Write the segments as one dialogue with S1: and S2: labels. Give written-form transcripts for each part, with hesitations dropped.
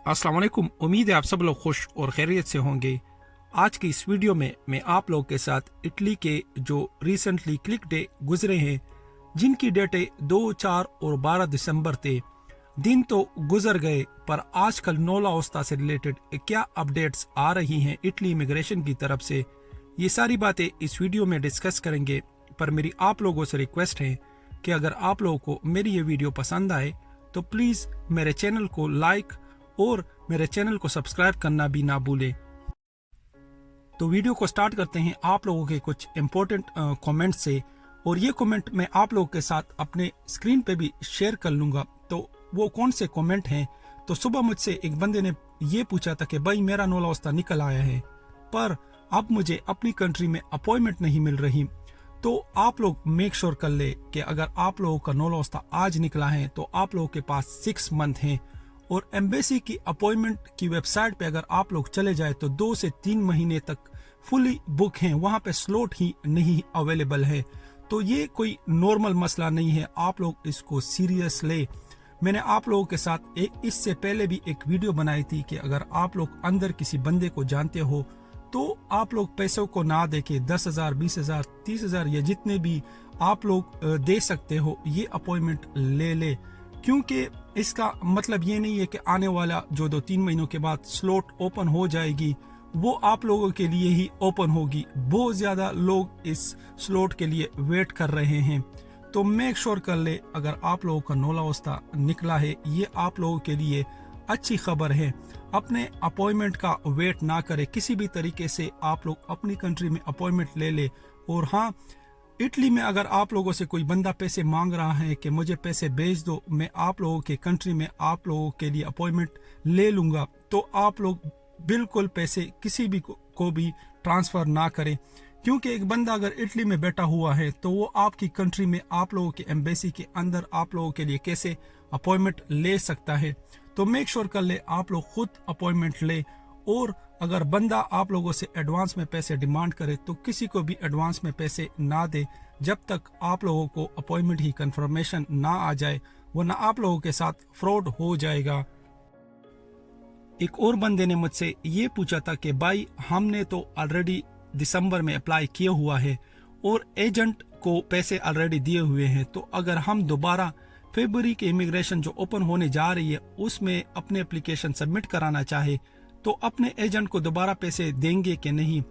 S1: अस्सलाम वालेकुम। उम्मीद है आप सब लोग खुश और खैरियत से होंगे। आज की इस वीडियो में मैं आप लोगों के साथ इटली के जो रिसेंटली क्लिक डे गुजरे हैं, जिनकी डेटें 2, 4 और 12 दिसंबर थे। दिन तो गुजर गए, पर आजकल नोला ओस्ता से रिलेटेड क्या अपडेट्स आ रही हैं इटली इमिग्रेशन की तरफ से, ये सारी बातें इस वीडियो में डिस्कस करेंगे। पर मेरी आप लोगों से रिक्वेस्ट है कि अगर आप लोगों को मेरी ये वीडियो पसंद आए तो प्लीज़ मेरे चैनल को लाइक और मेरे चैनल को सब्सक्राइब करना भी ना भूलें। तो वीडियो को स्टार्ट करते हैं आप लोगों के कुछ इंपॉर्टेंट कमेंट से, और ये कमेंट मैं आप लोगों के साथ अपने स्क्रीन पे भी शेयर कर लूँगा। तो वो कौन से कमेंट हैं? तो सुबह मुझसे एक बंदे ने ये पूछा था कि भाई मेरा नोला ओस्ता निकल आया है, पर अब मुझे अपनी कंट्री में अपॉइंटमेंट नहीं मिल रही। तो आप लोग मेक श्योर कर ले कि अगर आप लोगों का नोला ओस्ता आज निकला है तो आप लोगों के पास 6 मंथ हैं, और एम्बेसी की अपॉइंटमेंट की वेबसाइट पे अगर आप लोग चले जाए तो 2 से 3 महीने तक फुली बुक हैं, वहाँ पे स्लॉट ही नहीं अवेलेबल है। तो ये कोई नॉर्मल मसला नहीं है, आप लोग इसको सीरियस ले। मैंने आप लोगों के साथ इससे पहले भी एक वीडियो बनाई थी कि अगर आप लोग अंदर किसी बंदे को जानते हो तो आप लोग पैसों को ना दे के 10,000, 20,000, 30,000 या जितने भी आप लोग दे सकते हो ये अपॉइंटमेंट ले ले, क्योंकि इसका मतलब ये नहीं है कि आने वाला जो 2-3 महीनों के बाद स्लॉट ओपन हो जाएगी वो आप लोगों के लिए ही ओपन होगी। बहुत ज़्यादा लोग इस स्लॉट के लिए वेट कर रहे हैं। तो मेक श्योर कर ले अगर आप लोगों का नोला ओस्ता निकला है, ये आप लोगों के लिए अच्छी खबर है। अपने अपॉइंटमेंट का वेट ना करें, किसी भी तरीके से आप लोग अपनी कंट्री में अपॉइंटमेंट ले ले। और हाँ, इटली में अगर आप लोगों से कोई बंदा पैसे मांग रहा है कि मुझे पैसे भेज दो, मैं आप लोगों के कंट्री में आप लोगों के लिए अपॉइंटमेंट ले लूँगा, तो आप लोग बिल्कुल पैसे किसी भी को भी ट्रांसफ़र ना करें, क्योंकि एक बंदा अगर इटली में बैठा हुआ है तो वो आपकी कंट्री में आप लोगों के एम्बेसी के अंदर आप लोगों के लिए कैसे अपॉइंटमेंट ले सकता है। तो मेक श्योर कर ले आप लोग खुद अपॉइंटमेंट ले, और अगर बंदा आप लोगों से एडवांस में पैसे डिमांड करे तो किसी को भी एडवांस में पैसे ना दे जब तक आप लोगों को अपॉइंटमेंट ही कंफर्मेशन ना आ जाए, वरना आप लोगों के साथ फ्रॉड हो जाएगा। एक और बंदे ने मुझसे ये पूछा था कि भाई हमने तो ऑलरेडी दिसंबर में अप्लाई किया हुआ है और एजेंट को पैसे ऑलरेडी दिए हुए हैं, तो अगर हम दोबारा फरवरी के इमिग्रेशन जो ओपन होने जा रही है उसमें अपने एप्लीकेशन सबमिट कराना चाहे तो अपने एजेंट को दोबारा पैसे देंगे कि नहीं।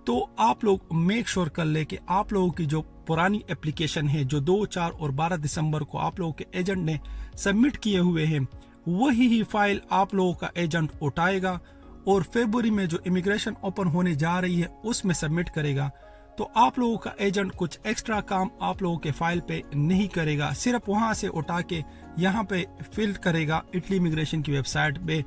S1: तो आप लोग मेक श्योर कर ले कि आप लोगों की जो पुरानी एप्लीकेशन है जो 2, 4 और 12 दिसंबर को आप लोगों के एजेंट ने सबमिट किए हुए हैं, वही ही फाइल आप लोगों का एजेंट उठाएगा और फरवरी में जो इमिग्रेशन ओपन होने जा रही है उसमें सबमिट करेगा। तो आप लोगों का एजेंट कुछ एक्स्ट्रा काम आप लोगों के फाइल पे नहीं करेगा, सिर्फ वहां से उठा के यहाँ पे फिल करेगा इटली इमिग्रेशन की वेबसाइट पे।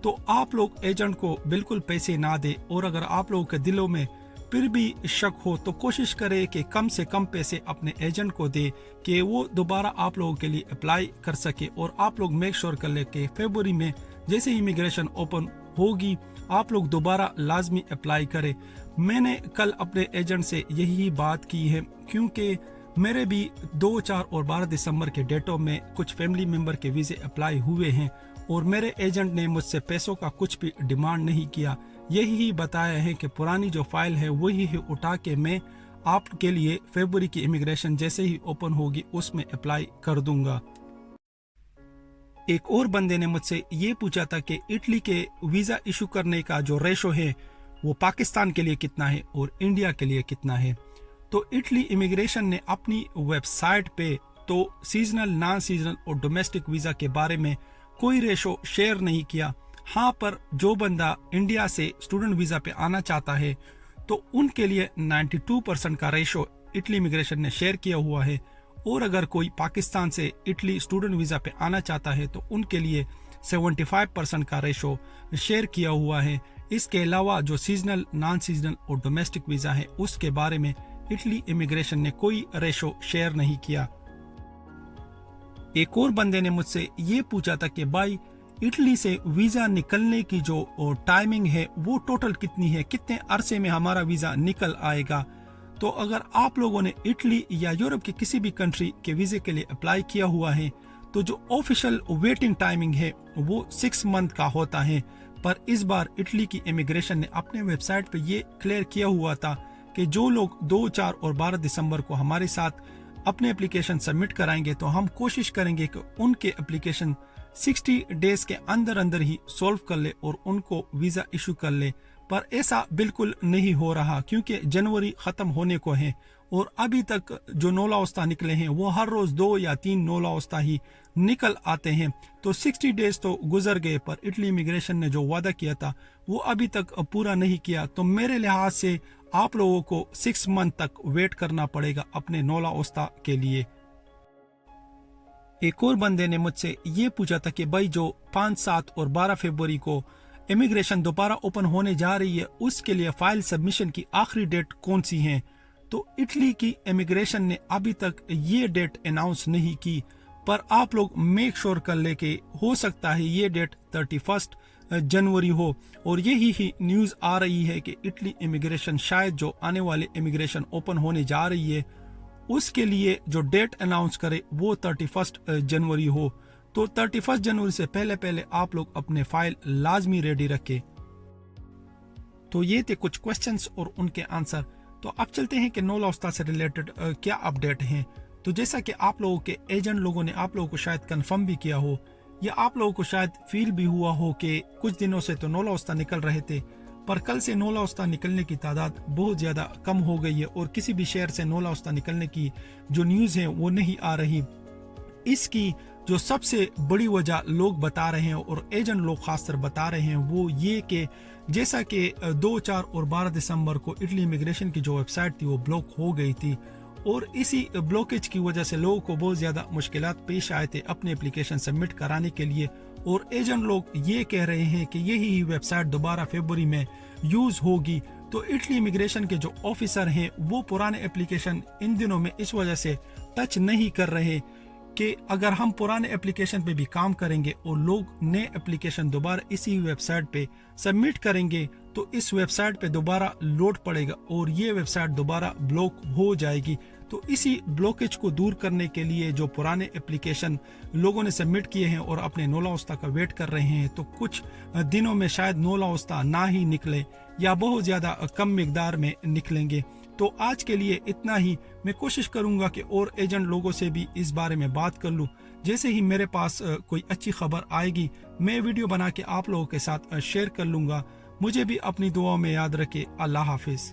S1: तो आप लोग एजेंट को बिल्कुल पैसे ना दे, और अगर आप लोगों के दिलों में फिर भी शक हो तो कोशिश करें कि कम से कम पैसे अपने एजेंट को दे कि वो दोबारा आप लोगों के लिए अप्लाई कर सके। और आप लोग मेक श्योर कर ले कि फरवरी में जैसे इमिग्रेशन ओपन होगी आप लोग दोबारा लाजमी अप्लाई करें। मैंने कल अपने एजेंट से यही बात की है, क्योंकि मेरे भी 2, 4 और 12 दिसंबर के डेटों में कुछ फैमिली मेंबर के वीज़े अप्लाई हुए हैं और मेरे एजेंट ने मुझसे पैसों का कुछ भी डिमांड नहीं किया। यही बताया है कि पुरानी जो फाइल है वही है उठा के मैं आपके लिए फरवरी की इमिग्रेशन जैसे ही ओपन होगी उसमें अप्लाई कर दूंगा। एक और बंदे ने मुझसे ये पूछा था कि इटली के वीज़ा इशू करने का जो रेशो है वो पाकिस्तान के लिए कितना है और इंडिया के लिए कितना है। तो इटली इमिग्रेशन ने अपनी वेबसाइट पे तो सीजनल, नॉन सीजनल और डोमेस्टिक वीज़ा के बारे में कोई रेशो शेयर नहीं किया। हाँ, पर जो बंदा इंडिया से स्टूडेंट वीज़ा पे आना चाहता है तो उनके लिए 92% का रेशो इटली इमिग्रेशन ने शेयर किया हुआ है, और अगर कोई पाकिस्तान से इटली स्टूडेंट वीज़ा पे आना चाहता है तो उनके लिए 75% का रेशो शेयर किया हुआ है। इसके अलावा जो सीजनल, नॉन सीजनल और डोमेस्टिक वीज़ा है उसके बारे में इटली इमिग्रेशन ने कोई रेशो शेयर नहीं किया। एक और बंदे ने मुझसे ये पूछा था कि भाई इटली से वीज़ा निकलने की जो टाइमिंग है वो टोटल कितनी है, कितने अरसे में हमारा वीज़ा निकल आएगा। तो अगर आप लोगों ने इटली या यूरोप की किसी भी कंट्री के वीज़े के लिए अप्लाई किया हुआ है तो जो ऑफिशियल वेटिंग टाइमिंग है वो 6 मंथ का होता है। पर इस बार इटली की इमिग्रेशन ने अपने वेबसाइट पे ये क्लियर किया हुआ था कि जो लोग 2, 4 और 12 दिसंबर को हमारे साथ अपने एप्लीकेशन सबमिट कराएंगे तो हम कोशिश करेंगे कि उनके एप्लीकेशन 60 डेज के अंदर अंदर ही सॉल्व कर ले और उनको वीज़ा इशू कर ले। पर ऐसा बिल्कुल नहीं हो रहा क्योंकि जनवरी ख़त्म होने को है और अभी तक जो नौलाउस्ता निकले हैं वो हर रोज़ 2 या 3 नौलाउस्ता ही निकल आते हैं। तो 60 डेज तो गुजर गए पर इटली इमिग्रेशन ने जो वादा किया था वो अभी तक पूरा नहीं किया। तो मेरे लिहाज से आप लोगों को 6 मंथ तक वेट करना पड़ेगा अपने नौलाउस्ता के लिए। एक और बंदे ने मुझसे ये पूछा था कि भाई जो 5, 7 और 12 फरवरी को इमिग्रेशन दोबारा ओपन होने जा रही है उसके लिए फाइल सबमिशन की आखिरी डेट कौन सी है। तो इटली की इमिग्रेशन ने अभी तक ये डेट अनाउंस नहीं की, पर आप लोग मेक श्योर कर ले कि हो सकता है ये डेट 31 जनवरी हो। और यही ही न्यूज़ आ रही है कि इटली इमिग्रेशन शायद जो आने वाले इमिग्रेशन ओपन होने जा रही है उसके लिए जो डेट अनाउंस करे वो 31 जनवरी हो। तो 31 जनवरी से पहले पहले आप लोग अपने फाइल लाजमी रेडी रखें। तो ये थे कुछ क्वेश्चंस और उनके आंसर। तो अब चलते हैं कि नौलाउस्ता से रिलेटेड क्या अपडेट हैं। तो जैसा कि आप लोगों के एजेंट लोगों ने आप लोगों को शायद कंफर्म भी किया हो या आप लोगों को शायद फील भी हुआ हो कि कुछ दिनों से तो नौलाउस्ता निकल रहे थे पर कल से नौलाउस्ता निकलने की तादाद बहुत ज़्यादा कम हो गई है और किसी भी शहर से नौलाउस्ता निकलने की जो न्यूज़ है वो नहीं आ रही। इसकी जो सबसे बड़ी वजह लोग बता रहे हैं और एजेंट लोग खासकर बता रहे हैं वो ये कि जैसा कि 2, 4 और 12 दिसंबर को इटली इमिग्रेशन की जो वेबसाइट थी वो ब्लॉक हो गई थी और इसी ब्लॉकेज की वजह से लोगों को बहुत ज़्यादा मुश्किलात पेश आए थे अपने एप्लीकेशन सबमिट कराने के लिए। और एजेंट लोग ये कह रहे हैं कि यही वेबसाइट दोबारा फरवरी में यूज़ होगी। तो इटली इमिग्रेशन के जो ऑफिसर हैं वो पुराने एप्लीकेशन इन दिनों में इस वजह से टच नहीं कर रहे कि अगर हम पुराने एप्लीकेशन पे भी काम करेंगे और लोग नए एप्लीकेशन दोबारा इसी वेबसाइट पे सबमिट करेंगे तो इस वेबसाइट पे दोबारा लोड पड़ेगा और ये वेबसाइट दोबारा ब्लॉक हो जाएगी। तो इसी ब्लॉकेज को दूर करने के लिए जो पुराने एप्लीकेशन लोगों ने सबमिट किए हैं और अपने नौलाउस्ता का वेट कर रहे हैं तो कुछ दिनों में शायद नौलाउस्ता ना ही निकले या बहुत ज़्यादा कम मिकदार में निकलेंगे। तो आज के लिए इतना ही। मैं कोशिश करूंगा कि और एजेंट लोगों से भी इस बारे में बात कर लूं। जैसे ही मेरे पास कोई अच्छी खबर आएगी मैं वीडियो बना के आप लोगों के साथ शेयर कर लूंगा। मुझे भी अपनी दुआओं में याद रखें। अल्लाह हाफिज।